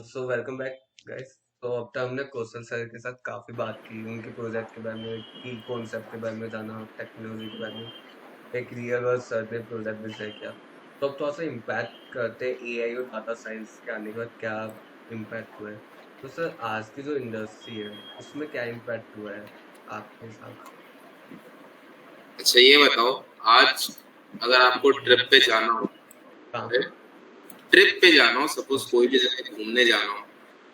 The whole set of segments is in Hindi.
So welcome back guys. तो अब तक हमने कौशल सर के साथ काफ़ी बात की, उनके प्रोजेक्ट के बारे में, की कॉन्सेप्ट के बारे में जाना, टेक्नोलॉजी के बारे में, एक रियल वर्ल्ड सर ने प्रोजेक्ट भी शेयर किया। तो अब थोड़ा सा इम्पैक्ट करते एआई और डाटा साइंस के आने के बाद क्या इम्पैक्ट हुआ है। तो सर आज की जो इंडस्ट्री है उसमें क्या इम्पैक्ट हुआ है आपके हिसाब से? अच्छा ये बताओ, आज अगर आपको ट्रिप पे जाना हो, कहाँ पे? ट्रिप पे जाना हो, सपोज ओके। कोई भी जगह घूमने जाना हो,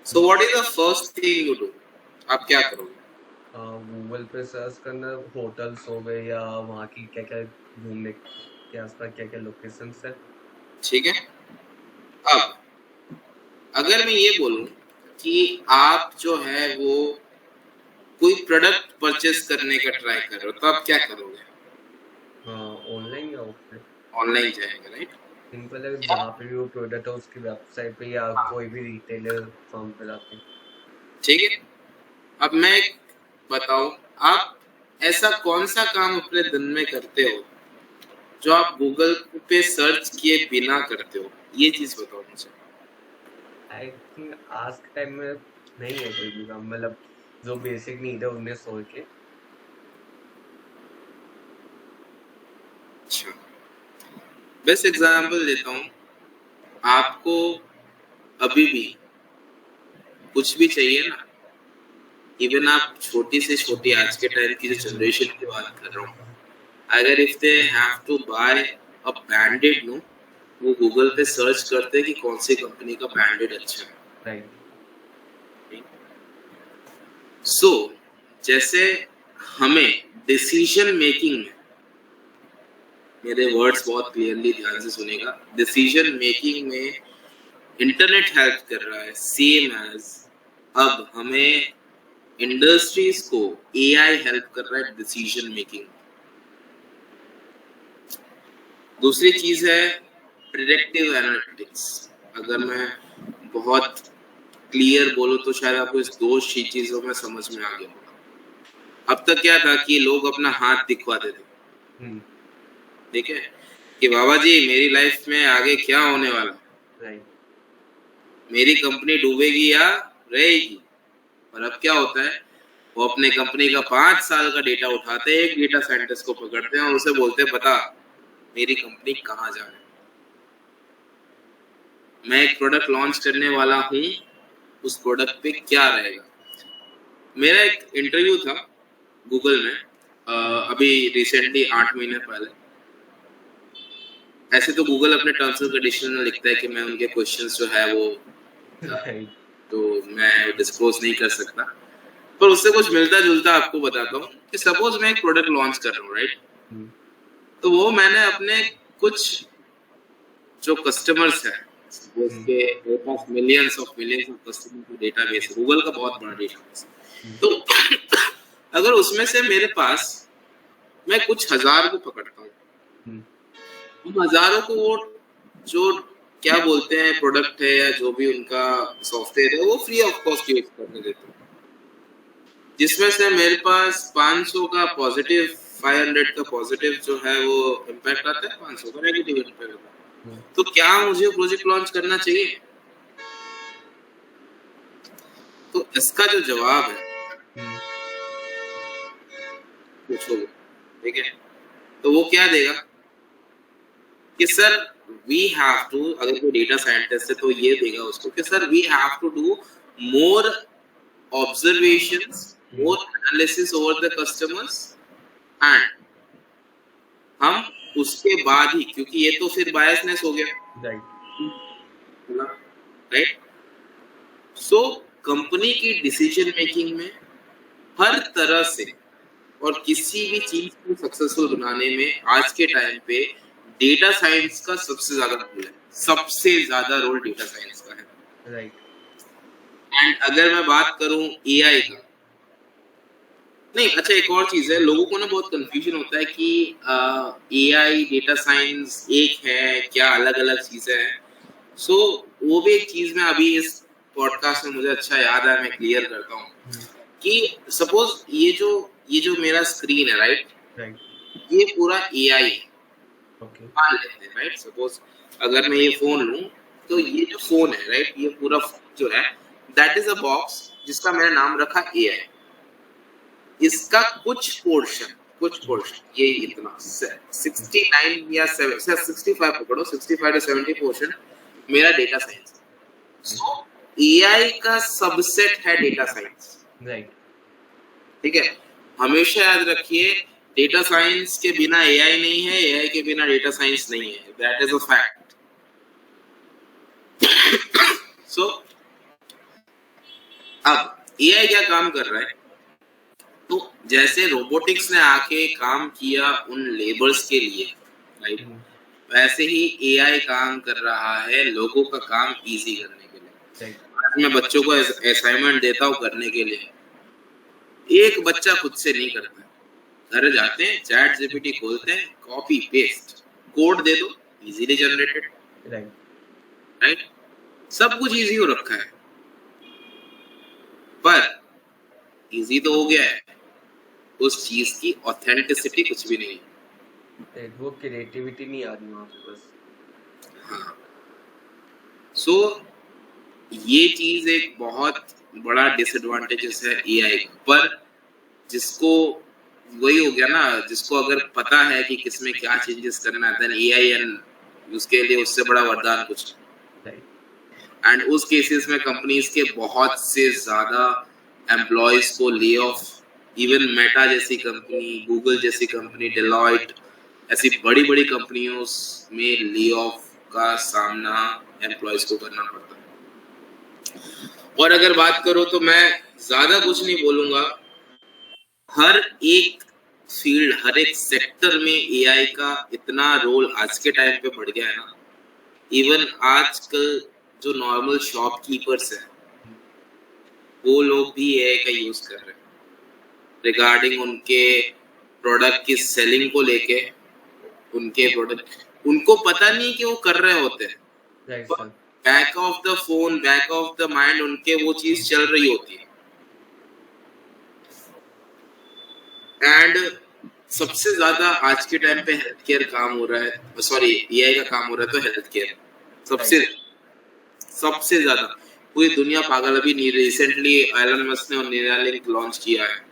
so what is the first thing you do? आप क्या करोगे? गूगल पे सर्च करना, होटल्स हो गए या वहाँ की क्या क्या घूमने के आसपास क्या क्या लोकेशंस है। ठीक है। अब अगर मैं ये बोलूं कि आप जो है वो कोई प्रोडक्ट परचेस करने का ट्राई कर रहे हो, तो आप क्या करोगे? हाँ, ऑनलाइन या ऑफलाइन? ऑनलाइन जाएंगे, राइट? सिंपल है, जहाँ पे भी वो प्रोडक्ट है उसकी वेबसाइट पे या हाँ, कोई भी रिटेलर फर्म पे जाके। ठीक है। अब मैं एक बताऊं, आप ऐसा कौन सा काम अपने दिन में करते हो जो आप गूगल पे सर्च किए बिना करते हो? ये चीज बताओ मुझे। आई थिंक आज के टाइम में नहीं है कोई भी काम, मतलब जो बेसिक नीड है उन्हें छोड़ के। अच्छा, बेस्ट एग्जांपल देता हूँ आपको। अभी भी कुछ भी चाहिए ना, इवन आप छोटी से छोटी आज के टाइम की जो जनरेशन की बात कर रहा हूँ, अगर if they have to buy a banded no, वो गूगल पे सर्च करते हैं कि कौन सी कंपनी का बैंडेड अच्छा है। राइट। सो जैसे हमें डिसीजन मेकिंग में, मेरे वर्ड्स बहुत क्लियरली ध्यान से सुनेगा, डिसीजन मेकिंग में इंटरनेट हेल्प कर रहा है, सेम एज अब हमें इंडस्ट्रीज को एआई हेल्प कर रहा है डिसीजन मेकिंग। दूसरी चीज है प्रिडिक्टिव एनालिटिक्स। अगर मैं बहुत क्लियर बोलूं तो शायद आपको इस दो चीजों में समझ में आ गया होगा। अब तक क्या था कि लोग अपना हाथ दिखवाते थे, हम्म। ठीक है, कि बाबा जी मेरी लाइफ में आगे क्या होने वाला, राइट। मेरी कंपनी डूबेगी या रहेगी। और अब क्या होता है, वो अपने कंपनी का 5 साल का डेटा उठाते हैं, एक डेटा साइंटिस्ट को पकड़ते हैं और उसे बोलते हैं बता मेरी कंपनी कहाँ जा रही है, मैं एक प्रोडक्ट लॉन्च करने वाला हूँ, उस प्रोडक्ट पे क्या रहेगा। मेरा एक इंटरव्यू था गूगल में, अभी रिसेंटली 8 महीने पहले। ऐसे तो गूगल अपने टर्म्स एंड कंडीशन में लिखता है कि मैं उनके क्वेश्चंस जो है वो राइट। तो मैं डिस्क्लोज नहीं कर सकता, पर उससे कुछ मिलता जुलता आपको बताता हूँ कि सपोज मैं एक प्रोडक्ट लॉन्च कर रहा हूँ, राइट? हम्म। तो वो मैंने अपने कुछ जो कस्टमर्स हैं, हम्म। उसके मेरे पास मिलियंस ऑफ कस्टमर का डेटाबेस है, गूगल का बहुत बड़ा डेटाबेस हम्म। है। तो अगर उसमें से मेरे पास, मैं कुछ हजार को पकड़ता हूँ, हम्म। उन हजारों को वो जो क्या बोलते हैं प्रोडक्ट है या जो भी उनका सॉफ्टवेयर है वो फ्री ऑफ कॉस्ट यूज करने देते हैं, जिसमें से मेरे पास 500 का पॉजिटिव, 500 का पॉजिटिव जो है वो इम्पैक्ट आता है, 500 का नेगेटिव इम्पैक्ट आता हम्म। है। तो क्या मुझे प्रोजेक्ट लॉन्च करना चाहिए? तो इसका जो जवाब है हम्म। पूछोगे, ठीक है, तो वो क्या देगा कि सर वी हैव टू, अगर कोई डेटा साइंटिस्ट है तो ये देगा उसको कि sir we have to do more observations, hmm. More analysis over the customers, and हम उसके बाद ही, क्योंकि ये तो फिर बायसनेस हो गया, राइट। राइट? सो कंपनी की डिसीजन मेकिंग में हर तरह से और किसी भी चीज को सक्सेसफुल बनाने में आज के टाइम पे डेटा साइंस का सबसे ज्यादा रोल है, सबसे ज्यादा रोल डेटा साइंस का है। राइट। एंड अगर मैं बात करूं एआई का, नहीं अच्छा एक और चीज है, लोगों को ना बहुत कंफ्यूजन होता है कि एआई डेटा साइंस एक है क्या, अलग अलग चीजें हैं। सो वो भी एक चीज मैं अभी इस पॉडकास्ट में मुझे अच्छा याद है, मैं क्लियर करता हूँ हम्म। कि सपोज ये जो मेरा स्क्रीन है, राइट, राइट। ये पूरा एआई है, ओके। मान लेते हैं, राइट? सपोज अगर मैं ये फोन लूं, तो ये जो फोन है राइट, ये पूरा जो है दैट इज अ बॉक्स जिसका मैंने नाम रखा एआई। इसका कुछ पोर्शन ये इतना 69 या 65 पकड़ो, 65 to 70% मेरा डेटा साइंस। सो एआई का सबसेट है डेटा साइंस, राइट। ठीक है। हमेशा याद रखिए डेटा साइंस के बिना एआई नहीं है, एआई के बिना डेटा साइंस नहीं है, दैट इज अ फैक्ट। सो अब एआई क्या काम कर रहा है, तो जैसे रोबोटिक्स ने आके काम किया उन लेबर्स के लिए राइट, वैसे ही एआई काम कर रहा है लोगों का काम इजी करने के लिए। आज मैं बच्चों को असाइनमेंट देता हूँ करने के लिए, एक बच्चा खुद से नहीं करता, घर जाते हैं चैट जीपीटी खोलते हैं, कॉपी पेस्ट कोड दे दो, इजीली जनरेटेड, राइट। सब कुछ इजी हो रखा है, पर इजी तो हो गया है, उस चीज की ऑथेंटिसिटी कुछ भी नहीं है, वो क्रिएटिविटी नहीं आ रही वहां पे बस। हाँ। सो ये चीज एक बहुत बड़ा डिसएडवांटेजेस है एआई का, पर जिसको वही हो गया ना, जिसको अगर पता है कि किसमें क्या चेंजेस करना है, देन एआई एंड उसके लिए उससे बड़ा वरदान कुछ। एंड उस केसेस में कंपनीज के बहुत से ज्यादा एम्प्लॉयज को ले ऑफ, इवन मेटा जैसी कंपनी, गूगल जैसी कंपनी, डेलॉयट ऐसी बड़ी बड़ी कंपनियों में ले ऑफ का सामना एम्प्लॉयज को करना पड़ता है। और अगर बात करो तो मैं ज्यादा कुछ नहीं बोलूंगा, हर एक फील्ड, हर एक सेक्टर में एआई का इतना रोल आज के टाइम पे बढ़ गया है ना, इवन आजकल जो नॉर्मल शॉपकीपर्स हैं वो लोग भी एआई का यूज कर रहे हैं रिगार्डिंग उनके प्रोडक्ट की सेलिंग को लेके। उनके प्रोडक्ट उनको पता नहीं कि वो कर रहे होते हैं, back of the phone, back of the mind उनके वो चीज चल रही होती है। एंड सबसे ज्यादा आज के टाइम पे हेल्थ केयर काम हो रहा है, सॉरी एआई का काम हो रहा है, तो हेल्थ केयर सबसे ज्यादा पूरी दुनिया पागल। अभी रिसेंटली एलन मस्क ने न्यूरालिंक लॉन्च किया है।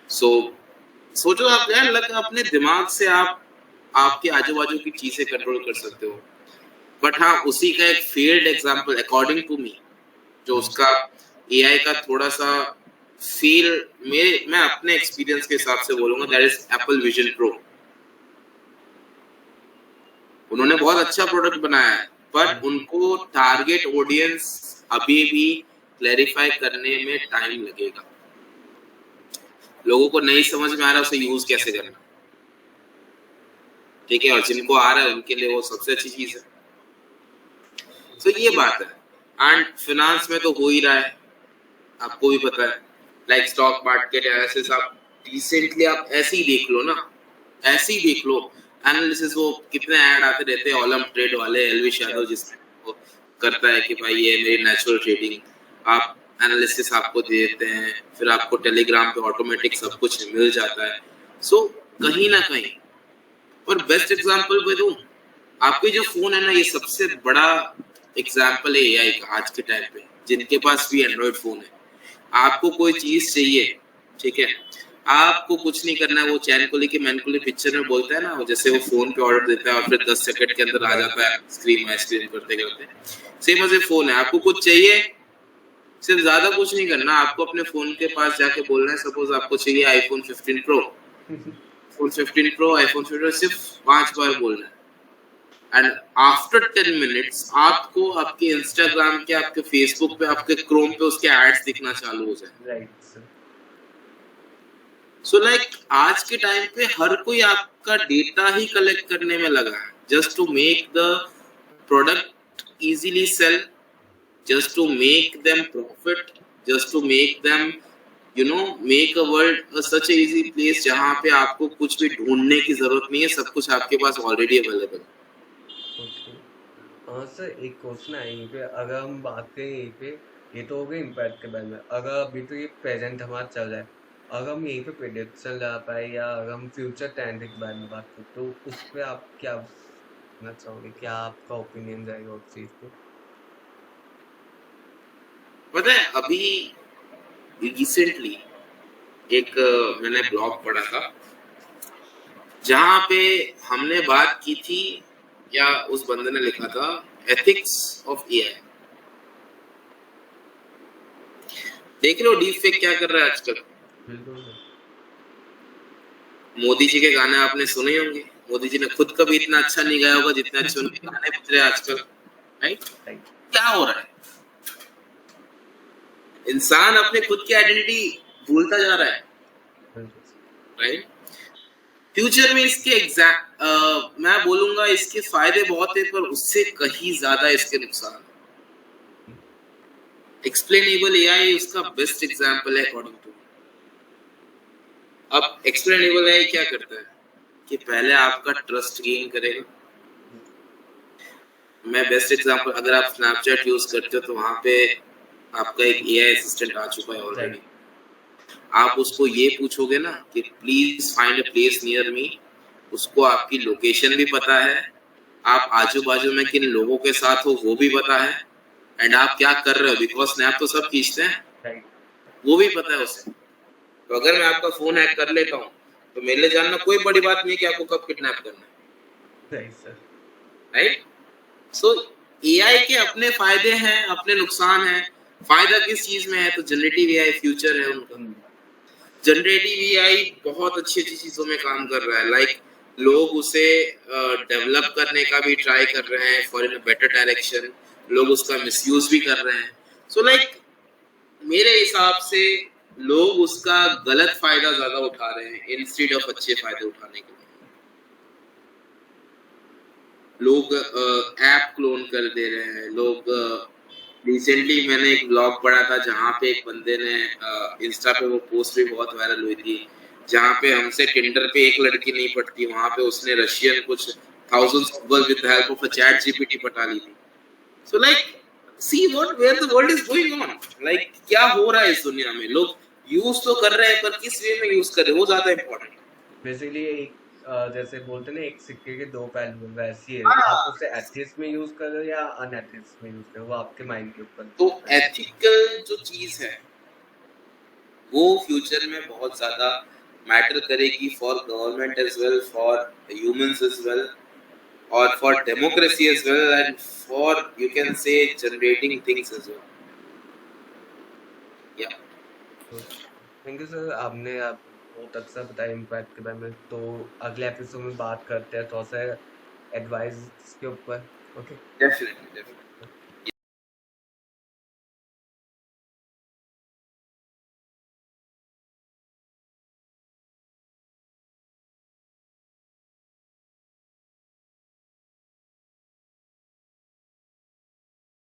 सोचो आप यार, लग अपने दिमाग से आप आपके आजू बाजू की चीजें कंट्रोल कर सकते हो। बट हाँ, उसी का एक failed example according to me, जो उसका एआई का थोड़ा सा फेल, मैं अपने एक्सपीरियंस के हिसाब से बोलूंगा, that is Apple vision pro. उन्होंने बहुत अच्छा प्रोडक्ट बनाया है, पर उनको टारगेट ऑडियंस अभी भी क्लैरिफाई करने में टाइम लगेगा। लोगों को नहीं समझ में आ रहा उसे यूज कैसे करना, ठीक है, और जिनको आ रहा है उनके लिए वो सबसे अच्छी चीज है। तो ये बात है। एंड फाइनेंस में तो हो ही रहा है, आपको भी पता है, लाइक स्टॉक मार्केट एनालिसिस। आप रिसेंटली आप ऐसे ही देख लो ना, ऐसे ही देख लो एनालिसिस, वो कितने ऐड आते रहते हैं ऑलम ट्रेड वाले, एलविश यादव जिसको करता है कि भाई ये मेरी नेचुरल ट्रेडिंग, आप एनालिसिस आपको दे देते हैं, फिर आपको टेलीग्राम पे ऑटोमेटिक सब कुछ मिल जाता है। सो कहीं ना कहीं, और बेस्ट एग्जांपल मैं दूं, आपके जो फोन है ना, ये सबसे बड़ा एग्जांपल है एआई का आज के टाइम पे। जिनके पास भी एंड्रॉइड फोन है, आपको कोई चीज चाहिए, ठीक है, आपको कुछ नहीं करना है, वो चैनकुली की मैनकुली पिक्चर में बोलता है ना, जैसे वो फोन पे ऑर्डर देता है और फिर 10 सेकंड के अंदर आ जाता है स्क्रीन बाय स्क्रीन करते करते। सेम ऐसे फोन है, आपको कुछ चाहिए, सिर्फ ज्यादा कुछ नहीं करना, आपको अपने फोन के पास जाके बोलना है, सपोज आपको चाहिए iPhone 15 pro, iPhone 15 pro, iPhone 15, सिर्फ 5 बार बोलना है। एंड आफ्टर 10 मिनट्स आपको आपके इंस्टाग्राम के, आपके फेसबुक पे, आपके क्रोम पे उसके एड्स दिखना चालू हो जाए। सो लाइक आज के टाइम पे हर कोई आपका डेटा ही कलेक्ट करने में लगा है, just to make the product easily sell, just to make them profit, just to make them, make a world such a easy place जहाँ पे आपको कुछ भी ढूंढने की जरूरत नहीं है, सब कुछ आपके पास ऑलरेडी अवेलेबल। हाँ सर, एक क्वेश्चन है यहीं पे, अगर हम बात करें यहीं पे, ये तो हो गया इम्पैक्ट के बारे में। अगर अभी तो ये प्रेजेंट हमारा चल रहा है, अगर हम यहीं पे प्रेडिक्शन लगा पाए, या अगर हम फ्यूचर ट्रेंड के बारे में बात करें, तो उस पर आप क्या कहना चाहोगे, क्या आपका ओपिनियन रहेगा उस चीज़ पे? पता है अभी रिसेंटली एक मैंने ब्लॉग पढ़ा था जहाँ पे हमने बात की थी, या उस बंदे ने लिखा था, एथिक्स ऑफ एआई। देख लो डीप फेक क्या कर रहा है आजकल। बिल्कुल सर। मोदी जी के गाने आपने सुने होंगे, मोदी जी ने खुद कभी इतना अच्छा नहीं गाया होगा जितने अच्छे उनके गाने बज रहे हैं आजकल, राइट? राइट। क्या हो रहा है? इंसान अपने खुद की आइडेंटिटी भूलता जा रहा है, बिल्कुल सर। राइट? फ्यूचर में इसके मैं बोलूंगा इसके फायदे बहुत है, पर उससे कहीं ज्यादा इसके नुकसान। एक्सप्लेनेबल एआई उसका बेस्ट एग्जांपल है अकॉर्डिंग टू। अब एक्सप्लेनेबल एआई क्या करता है कि पहले आपका ट्रस्ट गेन करेगा। मैं बेस्ट एग्जांपल, अगर आप स्नैपचैट यूज करते हो तो वहां पे आपका एक एआई असिस्टेंट आ चुका है ऑलरेडी। आप उसको ये पूछोगे ना कि please find a place near me, उसको आपकी लोकेशन भी पता है, आप आजू बाजू में किन लोगों के साथ हो वो भी पता है, एंड आप क्या कर रहे हो, बिकॉज स्नैप तो सब खींचते हैं, राइट। वो भी पता है उसे। तो अगर मैं आपका फोन हैक कर लेता हूँ तो मेरे लिए जानना कोई बड़ी बात नहीं है कि आपको कब किडनैप करना है, राइट सर। राइट? सो एआई के अपने फायदे हैं, अपने नुकसान हैं। फायदा किस चीज में है? तो जनरेटिव एआई फ्यूचर है उनका। जनरेटिव एआई बहुत अच्छी अच्छी चीजों में काम कर रहा है, लाइक लोग उसे डेवलप करने का भी ट्राई कर रहे हैं फॉर इन बेटर डायरेक्शन, लोग उसका मिसयूज भी कर रहे हैं। सो लाइक मेरे हिसाब से लोग उसका गलत फायदा ज्यादा उठा रहे हैं इंस्टेड ऑफ अच्छे फायदे उठाने के लिए। लोग ऐप क्लोन कर दे रहे हैं, लोग रिसेंटली मैंने एक ब्लॉग पढ़ा था जहाँ पे एक बंदे ने इंस्टा पे वो पोस्ट भी बहुत वायरल हुई थी, जहाँ पे हमसे टिंडर पे एक लड़की नहीं पटती, वहां पे उसने रशियन कुछ thousands of girls with the help of a chat GPT पटा ली थी। So like see what where the world is going on, like क्या हो रहा है इस दुनिया में। लोग यूज तो कर रहे हैं पर किस वे में यूज कर रहे हैं वो ज्यादा इम्पोर्टेंट बेसिकली एक जैसे बोलते हैं ना, एक सिक्के के दो पहलू हैं, वैसी है। है। आप हाँ, उसे एथिक्स में यूज कर रहे हो या अनएथिक्स में यूज कर रहे हो, वो आपके माइंड के ऊपर तो डिपेंड है। एथिकल जो चीज है वो फ्यूचर में बहुत ज्यादा मैटर करेगी for government as well, for humans as well, और for democracy as well, and for you can say generating things as well. या थैंक यू सर, आपने आप बहुत अच्छा बताया इम्पैक्ट के बारे में। तो अगले एपिसोड में बात करते हैं थोड़ा सा एडवाइस के ऊपर। ओके। Definitely definitely.